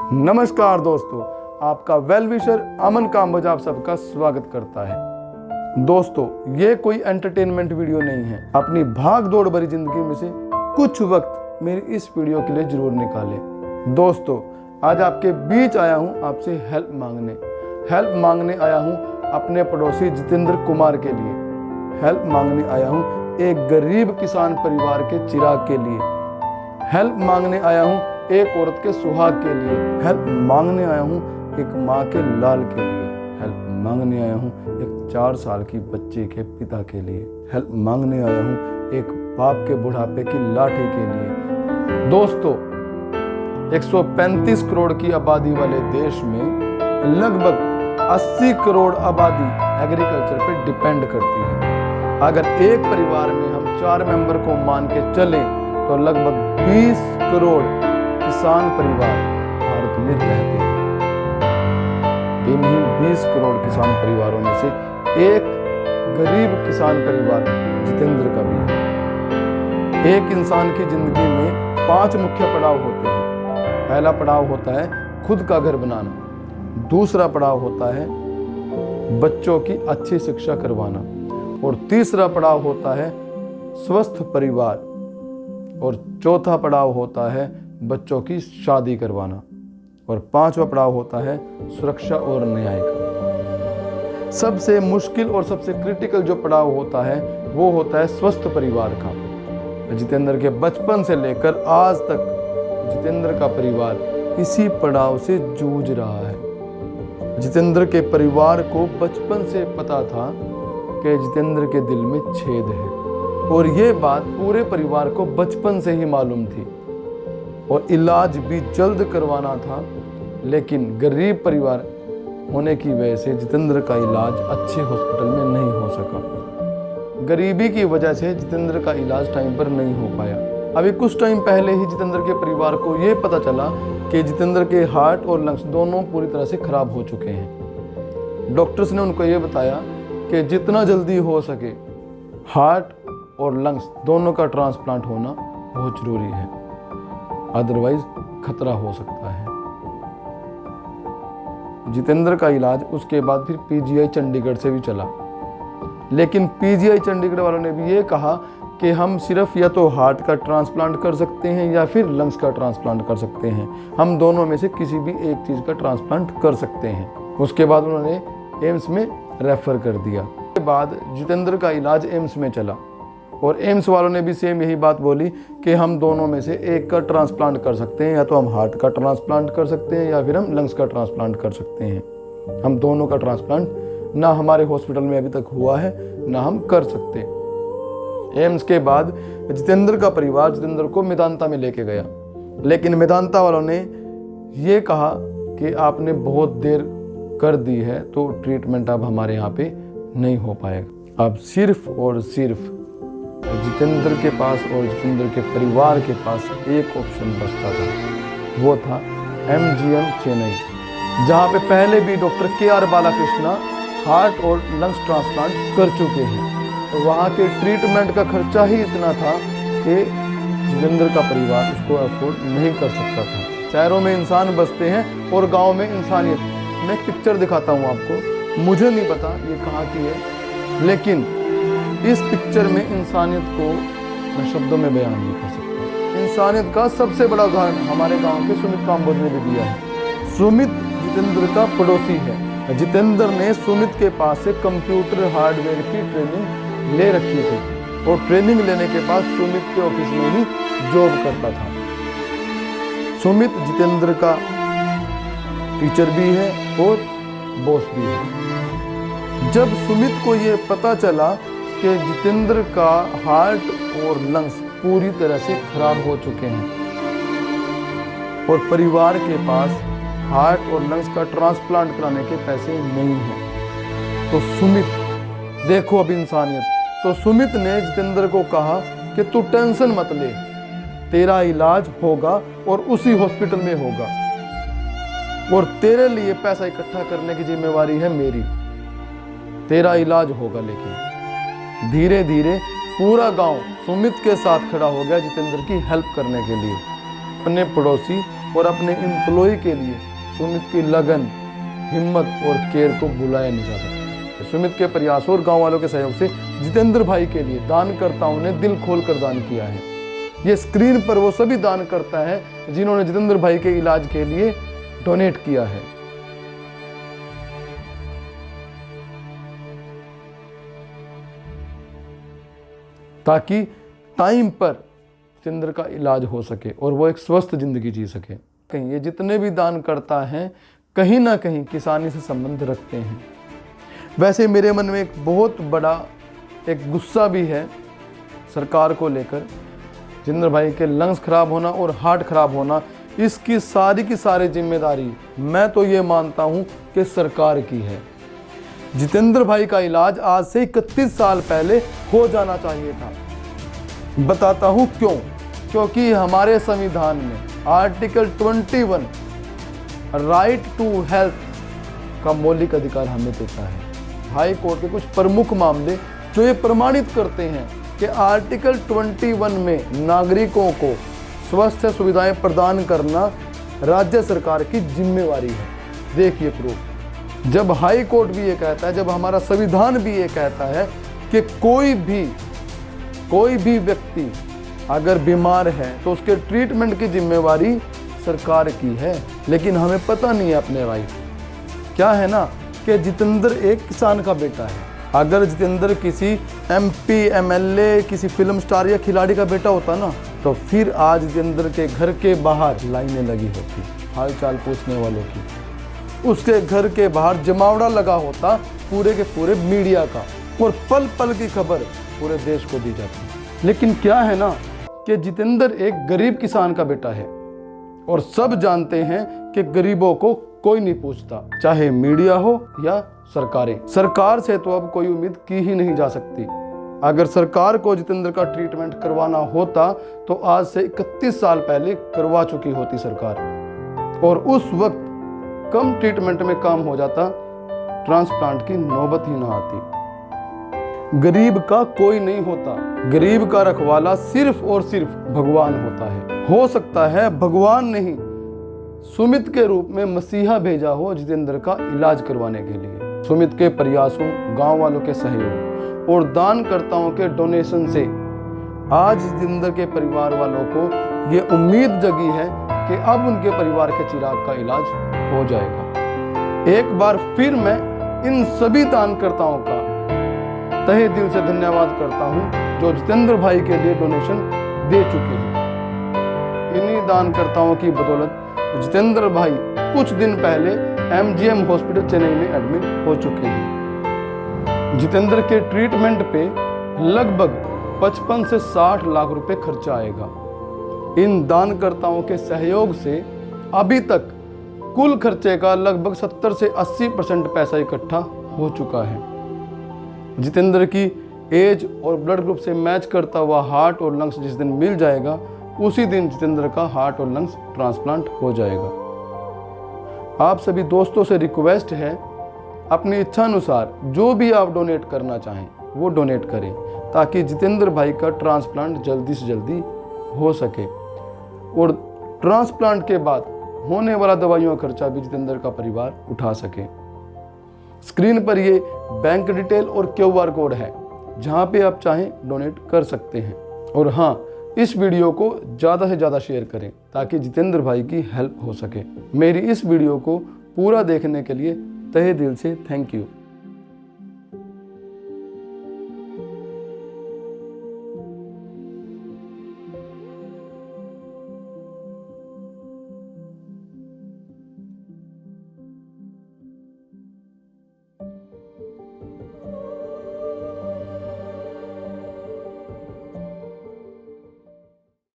नमस्कार दोस्तों, आपका वेल विशर अमन काम्बोज आप सबका स्वागत करता है। दोस्तों, ये कोई एंटरटेनमेंट वीडियो नहीं है। अपनी भाग दौड़ भरी जिंदगी में से कुछ वक्त मेरी इस वीडियो के लिए जरूर निकालें। दोस्तों, आज आपके बीच आया हूँ आपसे हेल्प मांगने आया हूँ अपने पड़ोसी जितेंद्र कुमार के लिए। हेल्प मांगने आया हूँ एक गरीब किसान परिवार के चिराग के लिए। हेल्प मांगने आया हूँ एक औरत के सुहाग के लिए। हेल्प मांगने आया हूँ एक माँ के लाल के लिए। हेल्प मांगने आया हूँ एक 4 साल की बच्ची के पिता के लिए। हेल्प मांगने आया हूँ एक बाप के बुढ़ापे की लाठी के लिए। दोस्तों, 135 करोड़ की आबादी वाले देश में लगभग 80 करोड़ आबादी एग्रीकल्चर पे डिपेंड करती है। अगर एक परिवार में हम 4 मेंबर को मान के चलें तो लगभग 20 करोड़ किसान परिवार भारत में रहते हैं। इन्हीं 20 करोड़ किसान परिवारों में से एक गरीब किसान परिवार जितेंद्र का भी है। एक इंसान की जिंदगी में 5 मुख्य पड़ाव होते हैं। पहला पड़ाव होता है खुद का घर बनाना, दूसरा पड़ाव होता है बच्चों की अच्छी शिक्षा करवाना, और तीसरा पड़ाव होता है स्वस्थ परिवार, और चौथा पड़ाव होता है बच्चों की शादी करवाना, और 5वां पड़ाव होता है सुरक्षा और न्याय का। सबसे मुश्किल और सबसे क्रिटिकल जो पड़ाव होता है वो होता है स्वस्थ परिवार का। जितेंद्र के बचपन से लेकर आज तक जितेंद्र का परिवार इसी पड़ाव से जूझ रहा है। जितेंद्र के परिवार को बचपन से पता था कि जितेंद्र के दिल में छेद है, और ये बात पूरे परिवार को बचपन से ही मालूम थी, और इलाज भी जल्द करवाना था। लेकिन गरीब परिवार होने की वजह से जितेंद्र का इलाज अच्छे हॉस्पिटल में नहीं हो सका। गरीबी की वजह से जितेंद्र का इलाज टाइम पर नहीं हो पाया। अभी कुछ टाइम पहले ही जितेंद्र के परिवार को ये पता चला कि जितेंद्र के हार्ट और लंग्स दोनों पूरी तरह से खराब हो चुके हैं। डॉक्टर्स ने उनको ये बताया कि जितना जल्दी हो सके हार्ट और लंग्स दोनों का ट्रांसप्लांट होना बहुत जरूरी है, अदरवाइज खतरा हो सकता है। जितेंद्र का इलाज उसके बाद फिर पीजीआई चंडीगढ़ से भी चला, लेकिन पीजीआई चंडीगढ़ वालों ने भी ये कहा कि हम सिर्फ या तो हार्ट का ट्रांसप्लांट कर सकते हैं या फिर लंग्स का ट्रांसप्लांट कर सकते हैं। हम दोनों में से किसी भी एक चीज़ का ट्रांसप्लांट कर सकते हैं। उसके बाद उन्होंने एम्स में रेफर कर दिया। उसके बाद जितेंद्र का इलाज एम्स में चला, और एम्स वालों ने भी सेम यही बात बोली कि हम दोनों में से एक का ट्रांसप्लांट कर सकते हैं, या तो हम हार्ट का ट्रांसप्लांट कर सकते हैं या फिर हम लंग्स का ट्रांसप्लांट कर सकते हैं। हम दोनों का ट्रांसप्लांट ना हमारे हॉस्पिटल में अभी तक हुआ है ना हम कर सकते। एम्स के बाद जितेंद्र का परिवार जितेंद्र को मेदांता में लेके गया, लेकिन मेदांता वालों ने ये कहा कि आपने बहुत देर कर दी है तो ट्रीटमेंट अब हमारे यहाँ पे नहीं हो पाएगा। अब सिर्फ और सिर्फ जितेंद्र के पास और जितेंद्र के परिवार के पास एक ऑप्शन बचता था, वो था MGM चेन्नई, जहाँ पे पहले भी डॉक्टर KR बालाकृष्णा हार्ट और लंग्स ट्रांसप्लांट कर चुके हैं। तो वहाँ के ट्रीटमेंट का खर्चा ही इतना था कि जितेंद्र का परिवार उसको अफोर्ड नहीं कर सकता था। शहरों में इंसान बसते हैं और गाँव में इंसानियत। मैं एक पिक्चर दिखाता हूँ आपको, मुझे नहीं पता ये कहाँ की है, लेकिन इस पिक्चर में इंसानियत को मैं शब्दों में बयान नहीं कर सकता। इंसानियत का सबसे बड़ा उदाहरण हमारे गांव के सुमित काम्बोज ने भी दिया है। सुमित जितेंद्र का पड़ोसी है। जितेंद्र ने सुमित के पास से कंप्यूटर हार्डवेयर की ट्रेनिंग ले रखी थी, और ट्रेनिंग लेने के बाद सुमित के ऑफिस में ही जॉब करता था। सुमित जितेंद्र का टीचर भी है और बॉस भी है। जब सुमित को ये पता चला कि जितेंद्र का हार्ट और लंग्स पूरी तरह से खराब हो चुके हैं और परिवार के पास हार्ट और लंग्स का ट्रांसप्लांट कराने के पैसे नहीं हैं, तो सुमित देखो अब इंसानियत। तो सुमित ने जितेंद्र को कहा कि तू टेंशन मत ले, तेरा इलाज होगा और उसी हॉस्पिटल में होगा, और तेरे लिए पैसा इकट्ठा करने की जिम्मेवारी है मेरी। तेरा इलाज होगा। लेकिन धीरे धीरे पूरा गांव सुमित के साथ खड़ा हो गया जितेंद्र की हेल्प करने के लिए। अपने पड़ोसी और अपने एम्प्लॉय के लिए सुमित की लगन, हिम्मत और केयर को भुलाया नहीं जा सकता। सुमित के प्रयासों और गांव वालों के सहयोग से जितेंद्र भाई के लिए दानकर्ताओं ने दिल खोलकर दान किया है। ये स्क्रीन पर वो सभी दानकर्ता है जिन्होंने जितेंद्र भाई के इलाज के लिए डोनेट किया है। ताकि टाइम पर जितेंद्र का इलाज हो सके और वो एक स्वस्थ जिंदगी जी सके। कहीं ये जितने भी दान करता है कहीं ना कहीं किसानी से संबंध रखते हैं। वैसे मेरे मन में एक बहुत बड़ा एक गुस्सा भी है सरकार को लेकर। जितेंद्र भाई के लंग्स खराब होना और हार्ट खराब होना, इसकी सारी की सारी जिम्मेदारी मैं तो ये मानता हूँ कि सरकार की है। जितेंद्र भाई का इलाज आज से 31 साल पहले हो जाना चाहिए था। बताता हूँ क्यों। क्योंकि हमारे संविधान में आर्टिकल 21 राइट टू हेल्थ का मौलिक अधिकार हमें देता है। हाई कोर्ट के कुछ प्रमुख मामले जो ये प्रमाणित करते हैं कि आर्टिकल 21 में नागरिकों को स्वास्थ्य सुविधाएं प्रदान करना राज्य सरकार की जिम्मेवारी है। देखिए प्रूफ। जब हाई कोर्ट भी ये कहता है, जब हमारा संविधान भी ये कहता है कि कोई भी व्यक्ति अगर बीमार है तो उसके ट्रीटमेंट की जिम्मेवारी सरकार की है, लेकिन हमें पता नहीं है अपने राइट। क्या है ना कि जितेंद्र एक किसान का बेटा है। अगर जितेंद्र किसी MP MLA किसी फिल्म स्टार या खिलाड़ी का बेटा होता ना, तो फिर आज जितेंद्र के घर के बाहर लाइनें लगी होती हाल चाल पूछने वालों की। उसके घर के बाहर जमावड़ा लगा होता पूरे के पूरे मीडिया का, और पल पल की खबर पूरे देश को दी जाती। लेकिन क्या है ना कि जितेंद्र एक गरीब किसान का बेटा है, और सब जानते हैं कि गरीबों को कोई नहीं पूछता, चाहे मीडिया हो या सरकारें। सरकार से तो अब कोई उम्मीद की ही नहीं जा सकती। अगर सरकार को जितेंद्र का ट्रीटमेंट करवाना होता तो आज से 31 साल पहले करवा चुकी होती सरकार, और उस वक्त कम ट्रीटमेंट में काम हो जाता, ट्रांसप्लांट की नौबत ही ना आती। गरीब का कोई नहीं होता, गरीब का रखवाला सिर्फ और सिर्फ भगवान होता है। हो सकता है भगवान नहीं, सुमित के रूप में मसीहा भेजा हो जितेंद्र का इलाज करवाने के लिए। सुमित के प्रयासों, गांव वालों के सहयोग और दानकर्ताओं के डोनेशन से आज जितेंद्र के परिवार वालों को ये उम्मीद जगी है कि अब उनके परिवार के चिराग का इलाज हो जाएगा। एक बार फिर मैं इन सभी दानकर्ताओं का तहे दिल से धन्यवाद करता हूं जो जितेंद्र भाई के लिए डोनेशन दे चुके हैं। इन्हीं दानकर्ताओं की बदौलत जितेंद्र भाई कुछ दिन पहले MGM हॉस्पिटल चेन्नई में एडमिट हो चुके हैं। जितेंद्र के ट्रीटमेंट पे लगभग 55 से 60 लाख रुपए खर्चा आएगा। इन दानकर्ताओं के सहयोग से अभी तक कुल खर्चे का लगभग 70 से 80% पैसा इकट्ठा हो चुका है। जितेंद्र की एज और ब्लड ग्रुप से मैच करता हुआ हार्ट और लंग्स जिस दिन मिल जाएगा, उसी दिन जितेंद्र का हार्ट और लंग्स ट्रांसप्लांट हो जाएगा। आप सभी दोस्तों से रिक्वेस्ट है, अपनी इच्छा अनुसार जो भी आप डोनेट करना चाहें वो डोनेट करें, ताकि जितेंद्र भाई का ट्रांसप्लांट जल्दी से जल्दी हो सके, और ट्रांसप्लांट के बाद होने वाला दवाइयों का खर्चा भी जितेंद्र का परिवार उठा सके। स्क्रीन पर ये बैंक डिटेल और QR कोड है, जहाँ पे आप चाहें डोनेट कर सकते हैं। और हाँ, इस वीडियो को ज़्यादा से ज़्यादा शेयर करें ताकि जितेंद्र भाई की हेल्प हो सके। मेरी इस वीडियो को पूरा देखने के लिए तहे दिल से थैंक यू।